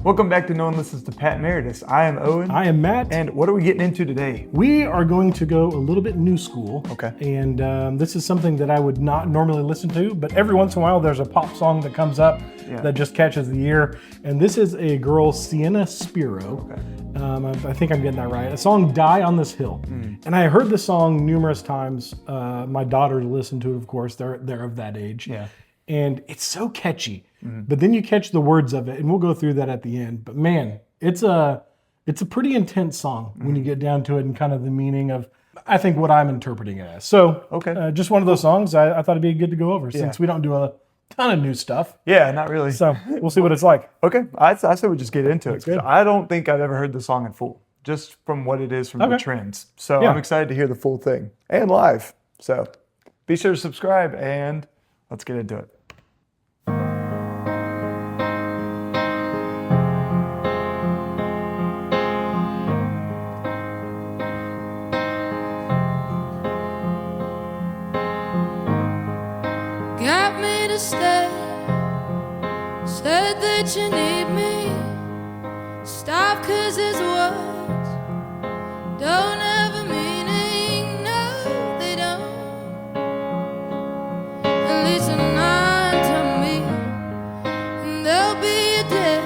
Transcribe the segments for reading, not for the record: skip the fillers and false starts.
Welcome back to No One Listens to Pat Meredith. I am Owen. I am Matt. And what are we getting into today? We are going to go a little bit new school. Okay. And this is something that I would not normally listen to, but every once in a while there's a pop song that comes up that just catches the ear. And this is a girl, Sienna Spiro. Okay. I think I'm getting that right. A song, Die on This Hill. And I heard the song numerous times. My daughters listen to it, of course. They're of that age. Yeah. And it's so catchy. But then you catch the words of it, and we'll go through that at the end. But man, it's a pretty intense song when you get down to it and kind of the meaning of, I think, what I'm interpreting it as. So, just one of those songs I thought it'd be good to go over since we don't do a ton of new stuff. Yeah, not really. So we'll see what it's like. Okay, I say we just get into it. Good. I don't think I've ever heard the song in full, just from what it is from the trends. So I'm excited to hear the full thing and live. So be sure to subscribe and let's get into it. Got me to stay, said that you need me. Stop, 'cause his words don't have a meaning. No, they don't. At least not to me. And there'll be a day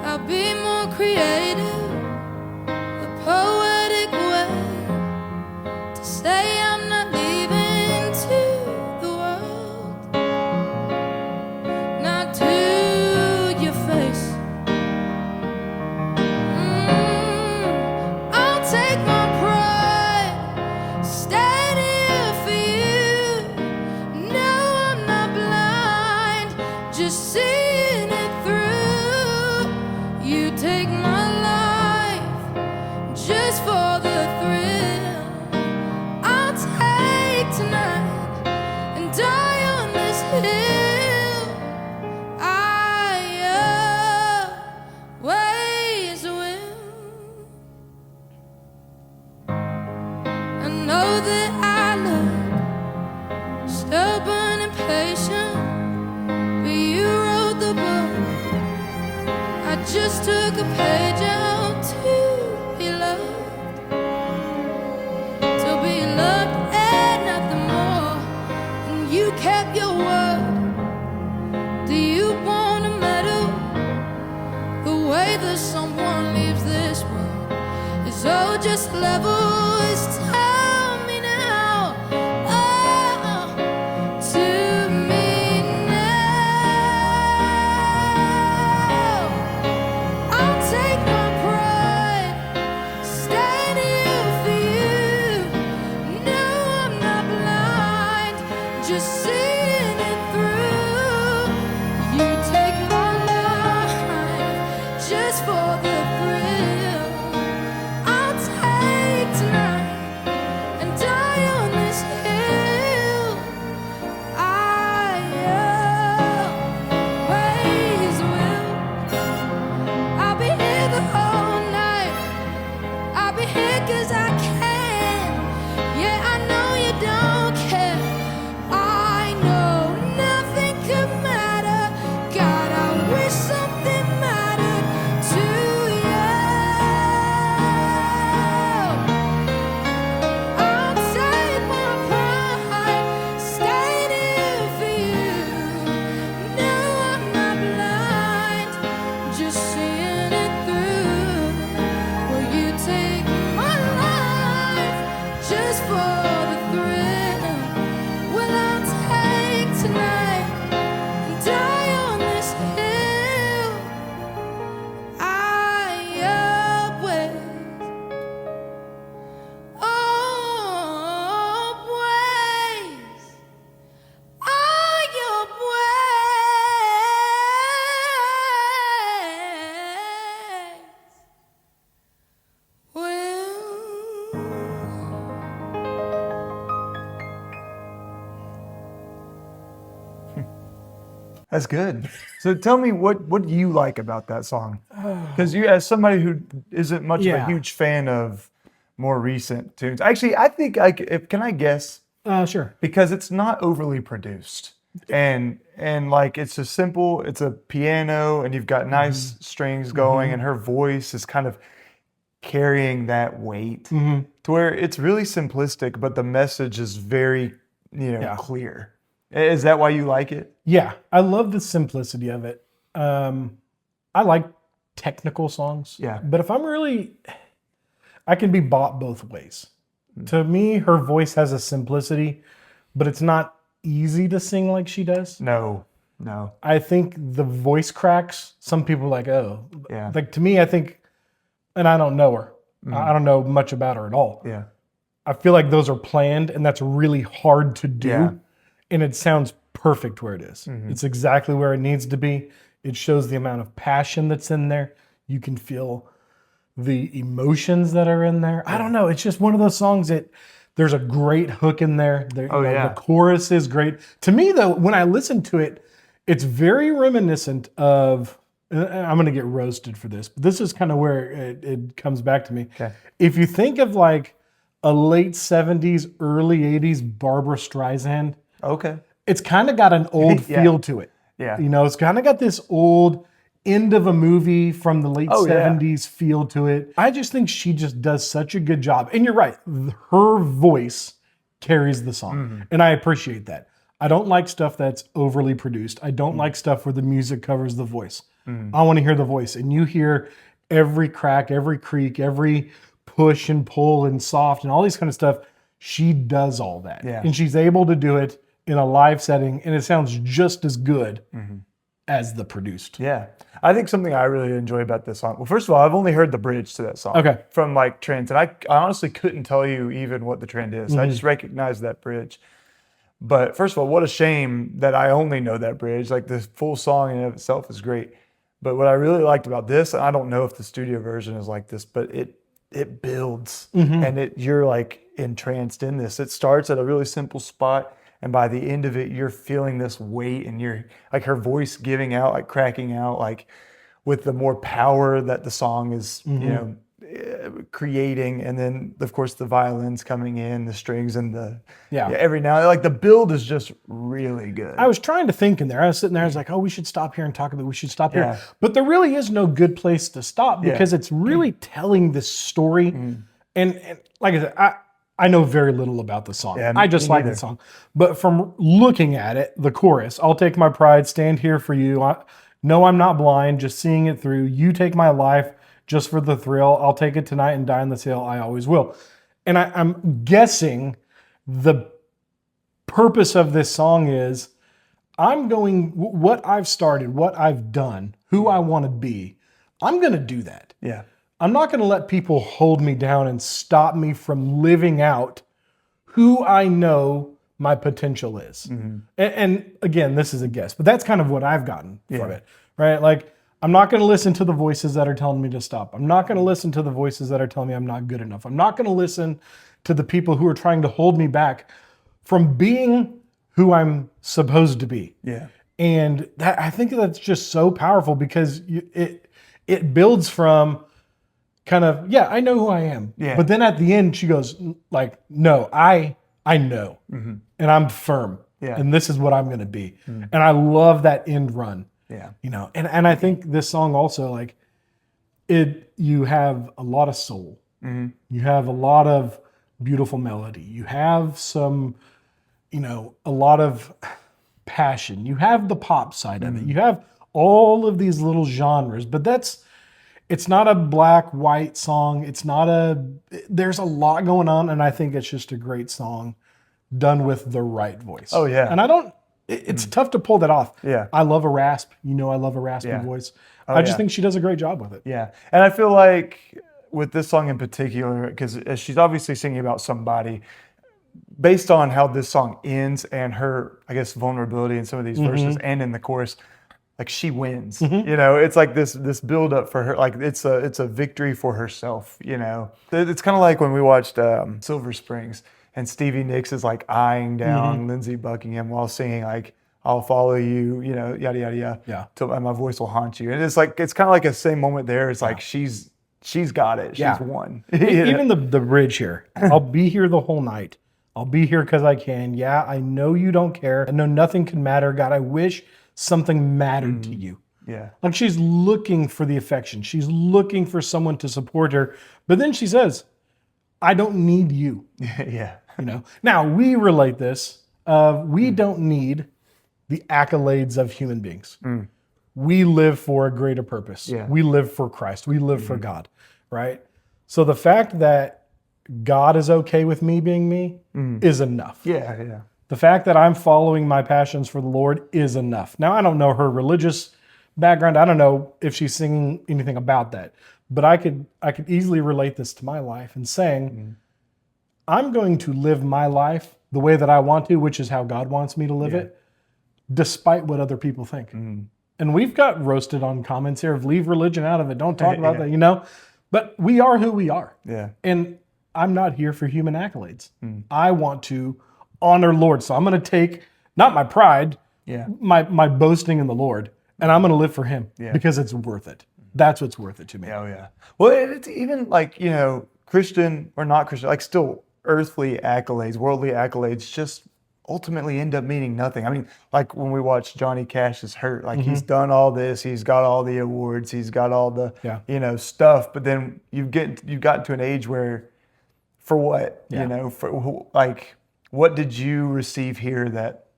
I'll be more creative, a poetic way to say I'm not leaving too. Just took a page out to be loved and nothing more. And you kept your word. Do you want to meddle? The way that someone leaves this world is all just levels. Tell me now, to me now. Take my pride, stand here for you. No, I'm not blind, just seeing it through. You take my life just for the thrill. I'll take tonight and die on this hill. I always will. I'll be here the whole night. I'll be here 'cause I can. Yeah, I know you don't care. I know nothing could matter. God, I wish something mattered to you. I'll take my pride, stand here for you. No, I'm not blind, just seeing it through. Will you take my life just for the thrill? Will I take tonight and die on this hill? I always That's good. So tell me, what do you like about that song? Because you, as somebody who isn't much of a huge fan of more recent tunes, actually, I think can I guess? Sure. Because it's not overly produced. And like it's a simple, it's a piano, and you've got nice strings going, and her voice is kind of carrying that weight to where it's really simplistic, but the message is very, clear. Is that why you like it? Yeah, I love the simplicity of it. I like technical songs. Yeah. But if I can be bought both ways. To me, her voice has a simplicity, but it's not easy to sing like she does. No. I think the voice cracks, some people are like, oh. Yeah. Like to me, I think, and I don't know her. I don't know much about her at all. Yeah. I feel like those are planned and that's really hard to do. Yeah. And it sounds perfect where it is. It's exactly where it needs to be. It shows the amount of passion that's in there. You can feel the emotions that are in there. I don't know. It's just one of those songs that there's a great hook in there. The chorus is great. To me, though, when I listen to it, it's very reminiscent of, I'm going to get roasted for this, but this is kind of where it comes back to me. Okay. If you think of like a late 70s, early 80s Barbara Streisand, Okay. it's kind of got an old feel to it. Yeah. It's kind of got this old end of a movie from the late 70s feel to it. I just think she just does such a good job. And you're right, her voice carries the song. And I appreciate that. I don't like stuff that's overly produced. I don't like stuff where the music covers the voice. I want to hear the voice. And you hear every crack, every creak, every push and pull and soft and all these kind of stuff. She does all that. Yeah. And she's able to do it in a live setting, and it sounds just as good as the produced. Yeah. I think something I really enjoy about this song, well, first of all, I've only heard the bridge to that song. Okay. From like trends. And I honestly couldn't tell you even what the trend is. I just recognized that bridge. But first of all, what a shame that I only know that bridge. Like the full song in and of itself is great. But what I really liked about this, and I don't know if the studio version is like this, but it builds and you're like entranced in this. It starts at a really simple spot. And by the end of it, you're feeling this weight and you're like her voice giving out, like cracking out, like with the more power that the song is, creating. And then of course the violins coming in, the strings and every now, like the build is just really good. I was trying to think in there. I was sitting there, I was like, oh, we should stop here and talk about, we should stop here. But there really is no good place to stop because it's really telling this story. And like I said, I know very little about the song. Yeah, I just like the song. But from looking at it, the chorus, I'll take my pride, stand here for you. No, I'm not blind, just seeing it through. You take my life just for the thrill. I'll take it tonight and die on this hill. I always will. And I'm guessing the purpose of this song is what I've started, what I've done, who I want to be. I'm going to do that. Yeah. I'm not going to let people hold me down and stop me from living out who I know my potential is. And again, this is a guess, but that's kind of what I've gotten from it, right? Like, I'm not going to listen to the voices that are telling me to stop. I'm not going to listen to the voices that are telling me I'm not good enough. I'm not going to listen to the people who are trying to hold me back from being who I'm supposed to be. Yeah. And that, I think that's just so powerful because it builds from kind of, I know who I am. Yeah. But then at the end, she goes like, no, I know, and I'm firm, and this is what I'm going to be. And I love that end run. Yeah. And I think this song also, like, you have a lot of soul. You have a lot of beautiful melody. You have some, a lot of passion. You have the pop side of it. You have all of these little genres, but it's not a black, white song. There's a lot going on, and I think it's just a great song done with the right voice. Oh, yeah. And it's tough to pull that off. Yeah. I love a rasp. I love a raspy voice. I just think she does a great job with it. Yeah. And I feel like with this song in particular, because she's obviously singing about somebody, based on how this song ends and her, I guess, vulnerability in some of these verses and in the chorus, like she wins. It's like this build up for her, like it's a victory for herself. It's kind of like when we watched Silver Springs and Stevie Nicks is like eyeing down Lindsey Buckingham while singing like, I'll follow you, yada yada yada, and my voice will haunt you. And it's kind of like the same moment there. It's like she's got it. She's won. Even the bridge here. I'll be here the whole night. I'll be here because I can. Yeah, I know you don't care. I know nothing can matter. God, I wish something mattered to you. Yeah. Like she's looking for the affection. She's looking for someone to support her. But then she says, I don't need you. Yeah. You know. Now we relate this. We don't need the accolades of human beings. We live for a greater purpose. Yeah. We live for Christ. We live for God, right? So the fact that God is okay with me being me is enough. Yeah. Yeah. The fact that I'm following my passions for the Lord is enough. Now, I don't know her religious background. I don't know if she's singing anything about that. But I could easily relate this to my life and saying, I'm going to live my life the way that I want to, which is how God wants me to live it, despite what other people think. And we've got roasted on comments here of leave religion out of it. Don't talk about that, you know? But we are who we are. Yeah. And I'm not here for human accolades. I want to honor Lord. So I'm going to take, not my pride, my boasting in the Lord, and I'm going to live for him because it's worth it. That's what's worth it to me. Oh, yeah. Well, it's even like, you know, Christian or not Christian, like still earthly accolades, worldly accolades, just ultimately end up meaning nothing. I mean, like when we watch Johnny Cash's Hurt, like he's done all this, he's got all the awards, he's got all the, you know, stuff, but then you've gotten to an age where, for what, you know, for like, what did you receive here that,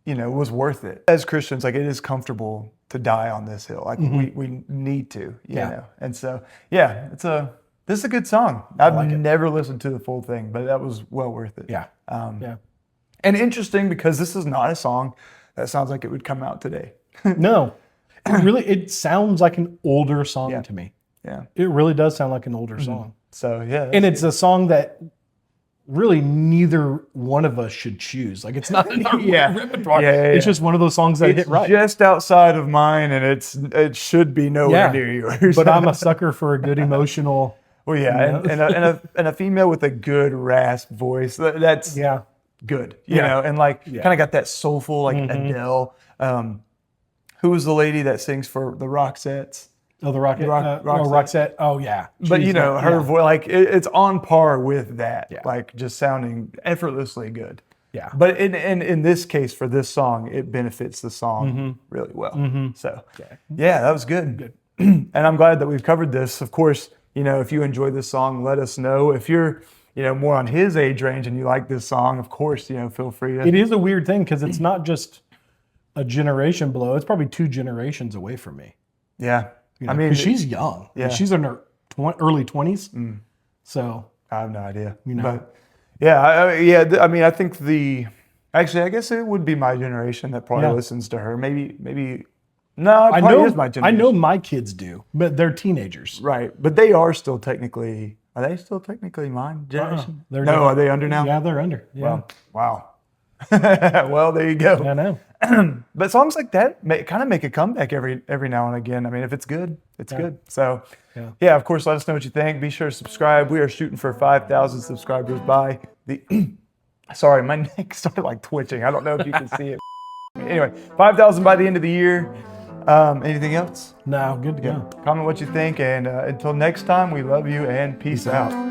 you know, was worth it? As Christians, like it is comfortable to die on this hill. Like we need to, you know? And so, yeah, this is a good song. I've never listened to the full thing, but that was well worth it. Yeah. And interesting because this is not a song that sounds like it would come out today. No, it sounds like an older song to me. Yeah. It really does sound like an older song. So, yeah. And it's a song that really neither one of us should choose. Like it's not in our repertoire. It's just one of those songs that hit right. Just outside of mine, and it should be nowhere near yours. But I'm a sucker for a good emotional. Well, yeah, you know? and a female with a good rasp voice. That's good, you know, and like kind of got that soulful like Adele. Who was the lady that sings for the Roxettes? Oh, the Roxette. Oh, yeah. But you know, her voice, like it's on par with that, like just sounding effortlessly good. Yeah. But in this case, for this song, it benefits the song really well. So yeah, that was good. And I'm glad that we've covered this. Of course, you know, if you enjoy this song, let us know. If you're, you know, more on his age range and you like this song, of course, you know, feel free to. It is a weird thing because it's not just a generation below. It's probably 2 generations away from me. Yeah. You know, I mean, she's young. Yeah. She's in her early 20s. So I have no idea. You know. But yeah, I mean, I think I guess it would be my generation that probably listens to her. Maybe. No, it probably is my generation. I know my kids do, but they're teenagers. Right. But they are still technically. Are they still technically mine generation? Are they under now? Yeah, they're under. Yeah. Well, wow. Well, there you go. I know. But songs like that kind of make a comeback every now and again. I mean, if it's good, it's good. So, yeah, of course, let us know what you think. Be sure to subscribe. We are shooting for 5,000 subscribers by the... Sorry, my neck started like twitching. I don't know if you can see it. Anyway, 5,000 by the end of the year. Anything else? No, good to go. Comment what you think. And until next time, we love you and peace out.